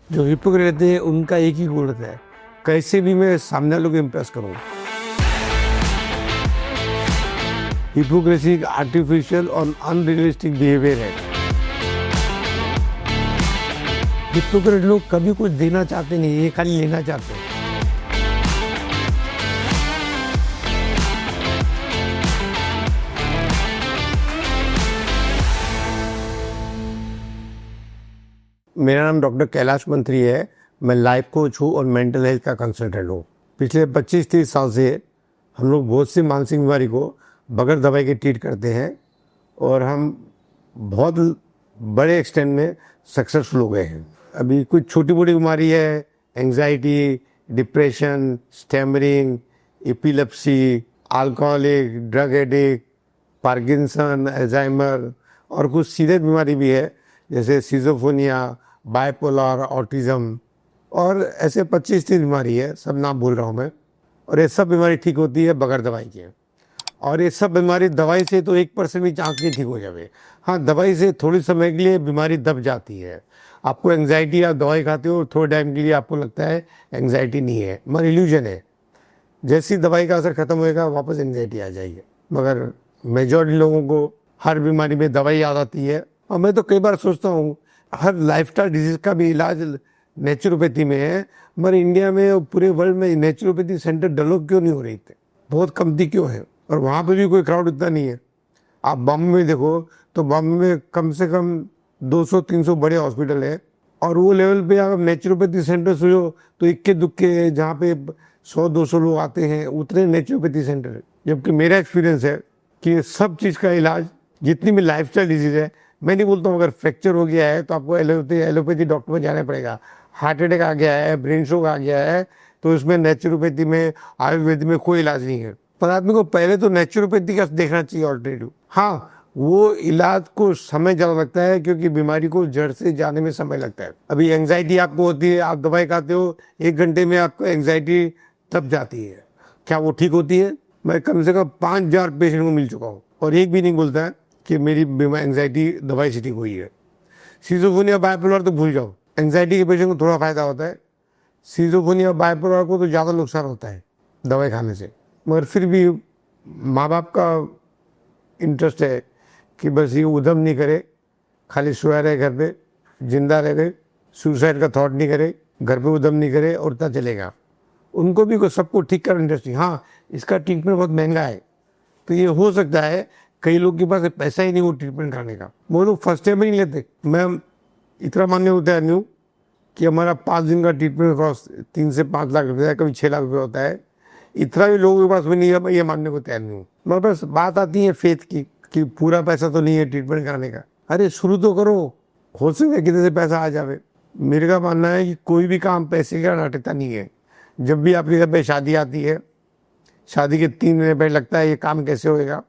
जो हिपोक्रेट रहते हैं उनका एक ही गोल रहता है, कैसे भी मैं सामने वालों को इम्प्रेस करूँ। हिपोक्रेसी एक आर्टिफिशियल और अनरियलिस्टिक बिहेवियर है। हिपोक्रेट लोग कभी कुछ देना चाहते नहीं, ये खाली लेना चाहते हैं। मेरा नाम डॉक्टर कैलाश मंत्री है। मैं लाइफ कोच हूँ और मेंटल हेल्थ का कंसल्टेंट हूँ। पिछले 25-30 साल से हम लोग बहुत सी मानसिक बीमारी को बगैर दवाई के ट्रीट करते हैं और हम बहुत बड़े एक्सटेंट में सक्सेसफुल हो गए हैं। अभी कुछ छोटी मोटी बीमारी है, anxiety, depression, stammering, epilepsy, alcoholic, drug addict, Parkinson, Alzheimer और कुछ सीरियस बीमारी भी है जैसे सिजोफ्रेनिया, बाइपोलर, ऑटिज्म और ऐसे 25-30 बीमारी है, सब नाम भूल रहा हूँ मैं। और ये सब बीमारी ठीक होती है बगैर दवाई के। और ये सब बीमारी दवाई से तो 1% भी चांस नहीं ठीक हो जावे। हाँ, दवाई से थोड़ी समय के लिए बीमारी दब जाती है। आपको एंग्जाइटी, आप दवाई खाते हो, थोड़े टाइम के लिए आपको लगता है एंग्जाइटी नहीं है, मगर इल्यूजन है। जैसी दवाई का असर खत्म होएगा वापस एंग्जाइटी आ जाएगी। मगर मेजॉरिटी लोगों को हर बीमारी में दवाई याद आती है। और मैं तो कई बार सोचता हूँ हर लाइफस्टाइल डिजीज का भी इलाज नेचुरोपैथी में है, मगर इंडिया में और पूरे वर्ल्ड में नेचुरोपैथी सेंटर डेवलप क्यों नहीं हो रही थे, बहुत कमती क्यों है। और वहाँ पे भी कोई क्राउड इतना नहीं है। आप बॉम्बे में देखो तो बॉम्बे में कम से कम 200-300 बड़े हॉस्पिटल है और वो लेवल पे आप नेचुरोपैथी सेंटर सोचो तो इक्के दुक्के जहाँ पे 100-200 लोग आते हैं उतने नेचुरोपैथी सेंटर है। जबकि मेरा एक्सपीरियंस है कि सब चीज़ का इलाज जितनी भी लाइफस्टाइल डिजीज है, मैं नहीं बोलता हूँ अगर फ्रैक्चर हो गया है तो आपको एलोपैथी डॉक्टर में जाना पड़ेगा। हार्ट अटैक आ गया है, ब्रेन स्ट्रोक आ गया है तो इसमें नेचुरोपैथी में, आयुर्वेद में कोई इलाज नहीं है। पर आदमी को पहले तो नेचुरोपैथी का देखना चाहिए ऑल्टरनेटिव। हाँ, वो इलाज को समय ज़्यादा लगता है क्योंकि बीमारी को जड़ से जाने में समय लगता है। अभी एंग्जाइटी आपको होती है, आप दवाई खाते हो, 1 घंटे में आपको एंग्जाइटी दब जाती है। क्या वो ठीक होती है? मैं कम से कम 5000 पेशेंट को मिल चुका हूँ और एक भी नहीं बोलता है कि मेरी एंग्जाइटी दवाई से ठीक हुई है। सिजोफ्रेनिया, बाइपोलर तो भूल जाओ। एंग्जाइटी के पेशेंट को थोड़ा फायदा होता है, सिजोफ्रेनिया, बाइपोलर को तो ज़्यादा नुकसान होता है दवाई खाने से। मगर फिर भी माँ बाप का इंटरेस्ट है कि बस ये उधम नहीं करे, खाली सोया रहे घर पे, जिंदा रहे, सुसाइड का थॉट नहीं करे, घर पे उधम नहीं करे और इतना चलेगा। उनको भी सबको ठीक कर इंटरेस्ट नहीं। हाँ, इसका ट्रीटमेंट बहुत महंगा है तो ये हो सकता है कई लोग के पास पैसा ही नहीं वो ट्रीटमेंट कराने का, वो लोग फर्स्ट टाइम नहीं लेते। मैं इतना मान्य होता है न्यू कि हमारा 5 दिन का ट्रीटमेंट कॉस्ट 3 से 5 लाख रुपये, कभी 6 लाख रुपये होता है। इतना भी लोगों के पास भी नहीं है, मैं ये मानने को तैयार नहीं हूँ। मगर बस बात आती है फेथ की कि पूरा पैसा तो नहीं है ट्रीटमेंट कराने का। अरे शुरू तो करो, हो सकता कितने से पैसा आ जावे। मेरे का मानना है कि कोई भी काम पैसे का नाटकता नहीं है। जब भी आपके घर पे शादी आती है, शादी के 3 महीने पहले लगता है ये काम कैसे होएगा,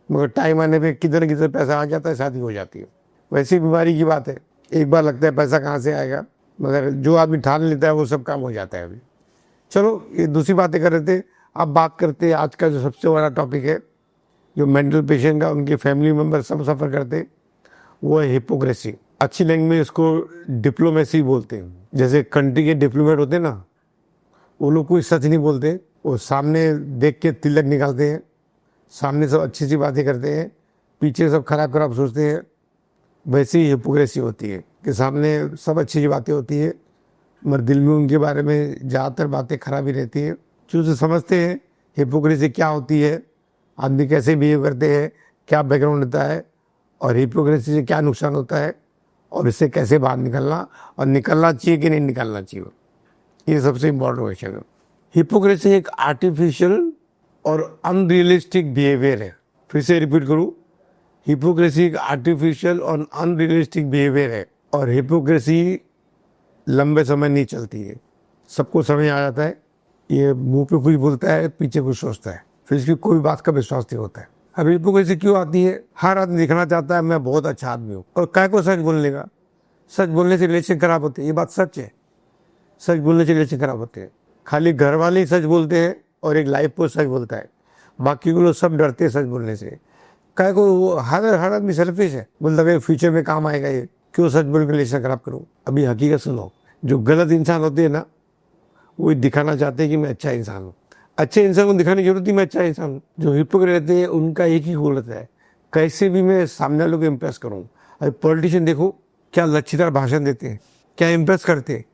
मगर टाइम आने पे किधर किधर पैसा आ जाता है, शादी हो जाती है। वैसी बीमारी की बात है, एक बार लगता है पैसा कहाँ से आएगा, मगर जो आदमी ठान लेता है वो सब काम हो जाता है। अभी चलो ये दूसरी बातें कर रहे थे, अब बात करते हैं आज का जो सबसे बड़ा टॉपिक है, जो मेंटल पेशेंट का उनके फैमिली मेम्बर सब सफ़र करते, वो है हिपोक्रेसी। अच्छी लैंग्वेज में इसको डिप्लोमेसी बोलते हैं। जैसे कंट्री के डिप्लोमेट होते हैं ना, वो लोग कोई सच नहीं बोलते, वो सामने देख के तिलक निकालते हैं, सामने सब अच्छी सी बातें करते हैं, पीछे सब खराब खराब सोचते हैं। वैसी ही हिपोक्रेसी होती है कि सामने सब अच्छी सी बातें होती है मगर दिल में उनके बारे में ज़्यादातर बातें खराब ही रहती हैं। क्योंकि समझते हैं हिपोक्रेसी क्या होती है, आदमी कैसे बिहेव करते हैं, क्या बैकग्राउंड होता है और हिपोक्रेसी से क्या नुकसान होता है और इससे कैसे बाहर निकलना और निकलना चाहिए कि नहीं निकलना चाहिए, ये सबसे इम्पोर्टेंट क्वेश्चन है। हिपोक्रेसी एक आर्टिफिशियल और अनरियलिस्टिक बिहेवियर है। फिर से रिपीट करूँ, हिपोक्रेसी एक आर्टिफिशियल और अनरियलिस्टिक बिहेवियर है और हिपोक्रेसी लंबे समय नहीं चलती है। सबको समझ आ जाता है, ये मुंह पे कुछ बोलता है, पीछे कुछ सोचता है, फिर इसकी कोई बात का विश्वास नहीं होता है। अब हिपोक्रेसी क्यों आती है? हर आदमी दिखना चाहता है मैं बहुत अच्छा आदमी हूँ, और काय को सच बोलने का? सच बोलने से रिलेशन खराब होते हैं, ये बात सच है। सच बोलने से रिलेशन खराब होते हैं। खाली घर वाले ही सच बोलते हैं और एक लाइफ को सच बोलता है, बाकी के लोग सब डरते हैं सच बोलने से। काय को हर आदमी सेल्फिश है, बोलता है फ्यूचर में काम आएगा, ये क्यों सच बोल के रिलेशन खराब करूँ। अभी हकीकत सुनो, जो गलत इंसान होते हैं ना, वो दिखाना चाहते हैं कि मैं अच्छा इंसान हूँ। अच्छे इंसान को दिखाने की जरूरत नहीं, मैं अच्छा इंसान हूँ। जो हिपोक्रेट रहते हैं उनका एक ही गोल रहता है, कैसे भी मैं सामने वालों को इम्प्रेस करूँ। अभी पॉलिटिशियन देखो क्या लच्छीदार भाषण देते हैं, क्या इम्प्रेस करते हैं,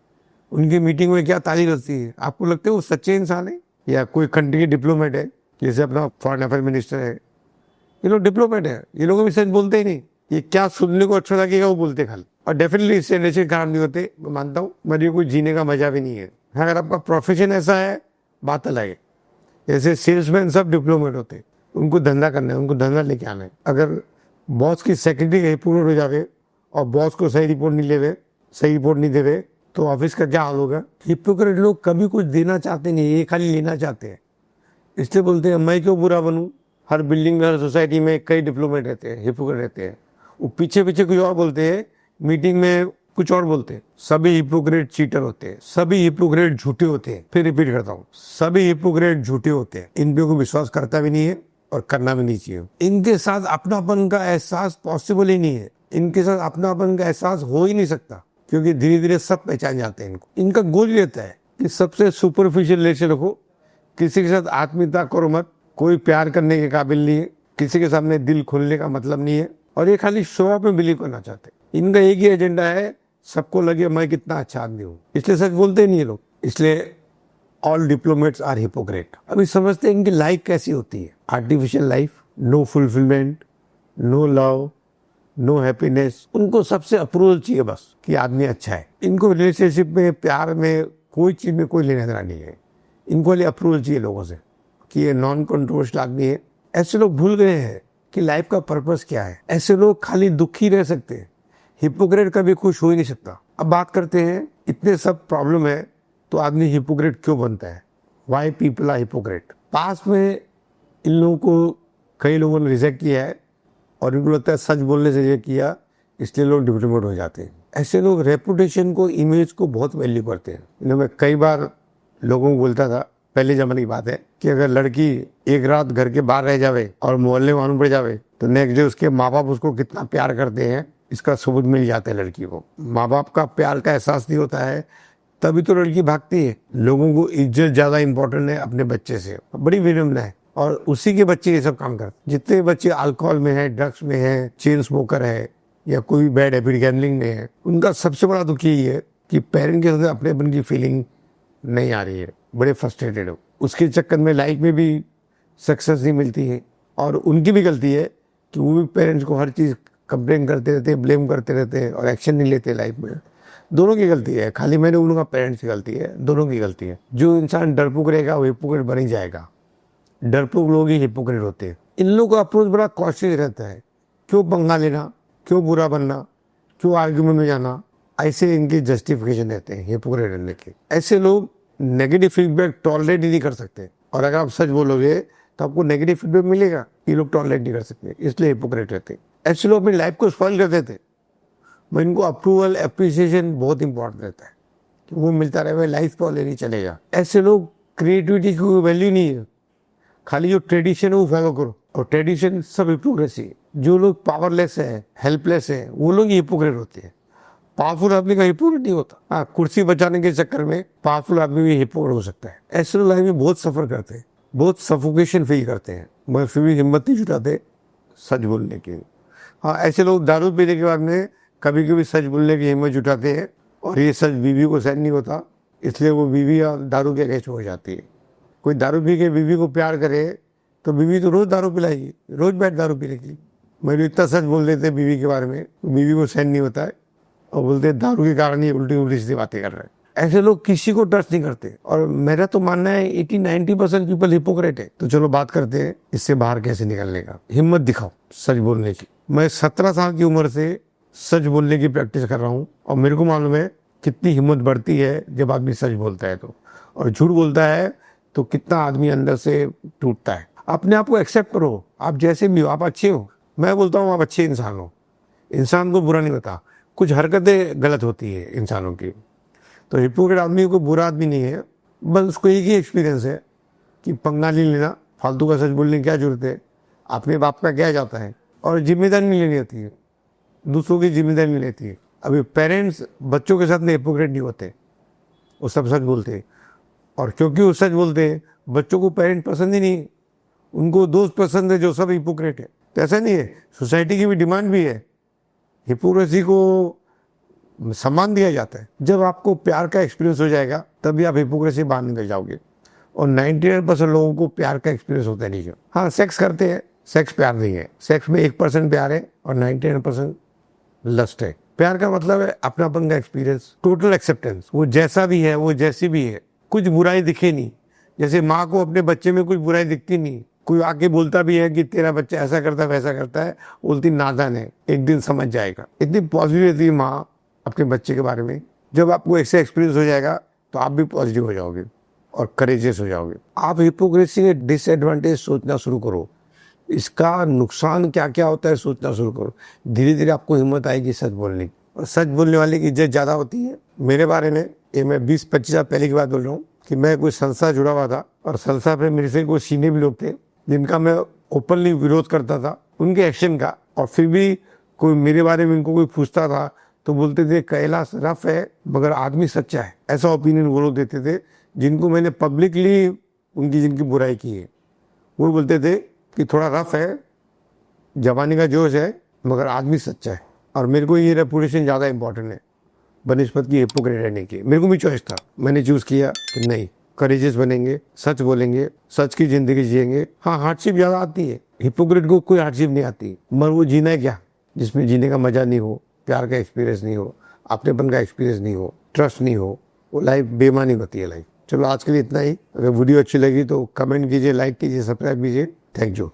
उनकी मीटिंग में क्या ताली बजती है। आपको लगता है वो सच्चे इंसान है? या कोई कंट्री के डिप्लोमेट है, जैसे अपना फॉरेन अफेयर मिनिस्टर है, ये लोग डिप्लोमेट है, ये लोग भी सच बोलते ही नहीं। ये क्या सुनने को अच्छा लगेगा वो बोलते खाली। और डेफिनेटली इससे नेचर खराब नहीं होते, मैं मानता हूँ, मगर ये कोई जीने का मजा भी नहीं है। अगर आपका प्रोफेशन ऐसा है बात अलग है। जैसे सेल्समैन सब डिप्लोमेट होते हैं, उनको धंधा करना है, उनको धंधा लेके आना है। अगर बॉस की सेक्रेटरी हिपोक्रेट हो जावे और बॉस को सही रिपोर्ट नहीं लेवे, सही रिपोर्ट नहीं देवे, तो ऑफिस का क्या हाल होगा। हिपोक्रेट लोग कभी कुछ देना चाहते नहीं, ये खाली लेना चाहते हैं। इसलिए बोलते हैं मैं क्यों बुरा बनूं। हर बिल्डिंग में, हर सोसाइटी में कई डिप्लोमेट रहते हैं, हिपोक्रेट रहते हैं। वो पीछे पीछे कुछ और बोलते हैं, मीटिंग में कुछ और बोलते हैं। सभी हिपोक्रेट चीटर होते हैं, सभी हिपोक्रेट झूठे होते हैं। फिर रिपीट करता हूँ, सभी हिपोक्रेट झूठे होते हैं। इन पे कोई विश्वास करता भी नहीं है और करना भी नहीं चाहिए। इनके साथ अपनापन का एहसास पॉसिबल ही नहीं है। इनके साथ अपनापन का एहसास हो ही नहीं सकता, क्योंकि धीरे धीरे सब पहचान जाते हैं इनको। इनका गोल ये रहता है कि सबसे सुपरफिशियल रिलेशन रखो, किसी के साथ आत्मीयता करो मत, कोई प्यार करने के काबिल नहीं है, किसी के सामने दिल खोलने का मतलब नहीं है, और ये खाली शो ऑफ में बिलीव करना चाहते हैं। इनका एक ही एजेंडा है, सबको लगे मैं कितना अच्छा आदमी हूँ, इसलिए सच बोलते नहीं है लोग। इसलिए ऑल डिप्लोमेट्स आर हिपोक्रेट। अभी समझते हैं इनकी लाइफ कैसी होती है, artificial life, no fulfilment, no love, no happiness. उनको सबसे अप्रूवल चाहिए बस कि आदमी अच्छा है। इनको रिलेशनशिप में, प्यार में, कोई चीज में कोई लेना देना नहीं है। इनको लिए अप्रूवल चाहिए लोगों से कि ये नॉन कंट्रोवर्शियल आदमी है। ऐसे लोग भूल गए हैं कि लाइफ का पर्पस क्या है। ऐसे लोग खाली दुखी रह सकते हैं, हिपोक्रेट कभी खुश हो ही नहीं सकता। अब बात करते हैं, इतने सब प्रॉब्लम है तो आदमी हिपोक्रेट क्यों बनता है, वाई पीपल आर हिपोक्रेट। पास में इन लोगों को कई लोगों ने रिजेक्ट किया है और इनको लगता है सच बोलने से ये किया, इसलिए लोग डिप्लोमेट हो जाते हैं। ऐसे लोग रेपुटेशन को, इमेज को बहुत वैल्यू करते हैं। मैं कई बार लोगों को बोलता था, पहले जमाने की बात है, कि अगर लड़की एक रात घर के बाहर रह जावे और मोहल्ले मालूम पड़ जावे तो नेक्स्ट डे उसके माँ बाप उसको कितना प्यार करते हैं इसका सबूत मिल जाता है लड़की को। माँ बाप का प्यार का एहसास नहीं होता है तभी तो लड़की भागती है। लोगों को इज्जत ज्यादा इंपॉर्टेंट है अपने बच्चे से, बड़ी विनम्र है, और उसी के बच्चे ये सब काम करते। जितने बच्चे अल्कोहल में है, ड्रग्स में है, चेन स्मोकर है, या कोई बैड हैबिट गैम्बलिंग में है, उनका सबसे बड़ा दुख यही है कि पेरेंट के साथ अपनेपन की फीलिंग नहीं आ रही है, बड़े फ्रस्ट्रेटेड हो। उसके चक्कर में लाइफ में भी सक्सेस नहीं मिलती है, और उनकी भी गलती है कि वो भी पेरेंट्स को हर चीज़ कंप्लेन करते रहते हैं, ब्लेम करते रहते हैं और एक्शन नहीं लेते लाइफ में। दोनों की गलती है, खाली मैंने उनका पेरेंट्स की गलती है, दोनों की गलती है। जो इंसान डरपोक रहेगा वो हिपोक्रेट बन ही जाएगा। डरपोक लोग ही हिपोक्रेट होते हैं। इन लोगों का अप्रोच बड़ा कॉशियस रहता है, क्यों पंगा लेना, क्यों बुरा बनना, क्यों आर्ग्यूमेंट में जाना, ऐसे इनके जस्टिफिकेशन रहते हैं हिपोक्रेट रहने के। ऐसे लोग नेगेटिव फीडबैक टॉलरेट ही नहीं कर सकते, और अगर आप सच बोलोगे तो आपको नेगेटिव फीडबैक मिलेगा। ये लोग टॉलरेट नहीं कर सकते, इसलिए हिपोक्रेट रहते हैं। ऐसे लोग अपनी लाइफ को स्पॉइल कर देते। मैं इनको अप्रूवल, एप्रिसिएशन बहुत इंपॉर्टेंट रहता है कि वो मिलता रहे, लाइफ को नहीं चलेगा। ऐसे लोग क्रिएटिविटी की कोई वैल्यू नहीं है, खाली जो ट्रेडिशन है वो फॉलो करो, और ट्रेडिशन सब हिपोक्रेसी। जो लोग पावरलेस है, हेल्पलेस है, वो लोग हिपोक्रेट होते हैं। पावरफुल आदमी का हिपोक्रेट नहीं होता। हाँ, कुर्सी बचाने के चक्कर में पावरफुल आदमी भी हिपोक्रेट हो सकता है। ऐसे लोग लाइफ में बहुत सफर करते हैं, बहुत सफोकेशन फील करते हैं, मगर फिर भी हिम्मत नहीं जुटाते सच बोलने की। हाँ, ऐसे लोग दारू पीने के बाद में कभी कभी सच बोलने की हिम्मत जुटाते हैं, और ये सच बीवी को सहन नहीं होता, इसलिए वो बीवी दारू के अगेंस्ट हो जाती है। कोई दारू पी के बीवी को प्यार करे तो बीवी तो रोज दारू पिलाएगी, रोज बैठ दारू पी लेगी। मेरे इतना सच बोल देते हैं बीवी के बारे में, बीवी को सहन नहीं होता है और बोलते हैं दारू के कारण ही उल्टी उल्टी सीधी बातें कर रहे हैं। ऐसे लोग किसी को ट्रस्ट नहीं करते, और मेरा तो मानना है 80-90% पीपल हिपोक्रेट है। तो चलो बात करते हैं इससे बाहर कैसे निकलने का। हिम्मत दिखाओ सच बोलने की। मैं 17 साल की उम्र से सच बोलने की प्रैक्टिस कर रहा हूँ, और मेरे को मालूम है कितनी हिम्मत बढ़ती है जब आदमी सच बोलता है तो, और झूठ बोलता है तो कितना आदमी अंदर से टूटता है। अपने आप को एक्सेप्ट करो, आप जैसे भी हो, आप अच्छे हो। मैं बोलता हूँ आप अच्छे इंसान हो, इंसान को बुरा नहीं बता। कुछ हरकतें गलत होती है इंसानों की, तो हिपोक्रेट आदमी को बुरा आदमी नहीं है, बस उसको एक ही एक्सपीरियंस है कि पंगा नहीं लेना, फालतू का सच बोलने की क्या जरूरत है, अपने बाप का क्या जाता है, और जिम्मेदारी नहीं लेनी होती है, दूसरों की जिम्मेदारी नहीं लेती है। अभी पेरेंट्स बच्चों के साथ में हिपोक्रेट नहीं होते, वो सब सच बोलते हैं। और क्योंकि वो सच बोलते हैं, बच्चों को पेरेंट पसंद ही नहीं, उनको दोस्त पसंद है जो सब हिपोक्रेट है। तो ऐसा नहीं है, सोसाइटी की भी डिमांड भी है, हिपोक्रेसी को सम्मान दिया जाता है। जब आपको प्यार का एक्सपीरियंस हो जाएगा तभी आप हिपोक्रेसी बाहर निकल जाओगे। और 99% लोगों को प्यार का एक्सपीरियंस होता नहीं है। हाँ, सेक्स करते हैं, सेक्स प्यार नहीं है। सेक्स में 1% प्यार है और 99% लस्ट है। प्यार का मतलब है अपनापन का एक्सपीरियंस, टोटल एक्सेप्टेंस। वो जैसा भी है, वो जैसी भी है, कुछ बुराई दिखे नहीं। जैसे माँ को अपने बच्चे में कुछ बुराई दिखती नहीं, कोई आके बोलता भी है कि तेरा बच्चा ऐसा करता है वैसा करता है, बोलती नादान है, एक दिन समझ जाएगा। इतनी पॉजिटिव रहती है माँ अपने बच्चे के बारे में। जब आपको ऐसे एक्सपीरियंस हो जाएगा तो आप भी पॉजिटिव हो जाओगे और करेजियस हो जाओगे। आप हिपोक्रेसी के डिसएडवांटेज सोचना शुरू करो, इसका नुकसान क्या क्या होता है सोचना शुरू करो। धीरे धीरे आपको हिम्मत आएगी सच बोलने की, और सच बोलने वाले की इज्जत ज़्यादा होती है। मेरे बारे में ये मैं 20-25 साल पहले की बात बोल रहा हूँ कि मैं कोई संस्था जुड़ा हुआ था, और संस्था पे मेरे से कोई सीनियर भी लोग थे जिनका मैं ओपनली विरोध करता था उनके एक्शन का। और फिर भी कोई मेरे बारे में इनको कोई पूछता था तो बोलते थे कैलाश रफ है मगर आदमी सच्चा है। ऐसा ओपिनियन वो लोग देते थे जिनको मैंने पब्लिकली उनकी जिनकी बुराई की है। वो बोलते थे कि थोड़ा रफ है, जवानी का जोश है, मगर आदमी सच्चा है। और मेरे को ये रेपुटेशन ज़्यादा इंपॉर्टेंट है बनिस्पत की हिपोक्रेट रहने की। मेरे को भी चॉइस था, मैंने चूज़ किया कि नहीं, करेजियस बनेंगे, सच बोलेंगे, सच की ज़िंदगी जिएंगे। हाँ, हार्डशिप ज़्यादा आती है, हिपोक्रेट को कोई हार्डशिप नहीं आती, मगर वो जीना है क्या जिसमें जीने का मज़ा नहीं हो, प्यार का एक्सपीरियंस नहीं हो, अपनेपन का एक्सपीरियंस नहीं हो, ट्रस्ट नहीं हो, वो लाइफ बेमानी होती है लाइफ। चलो आज के लिए इतना ही। अगर वीडियो अच्छी लगी तो कमेंट कीजिए, लाइक कीजिए, सब्सक्राइब कीजिए। Thank you.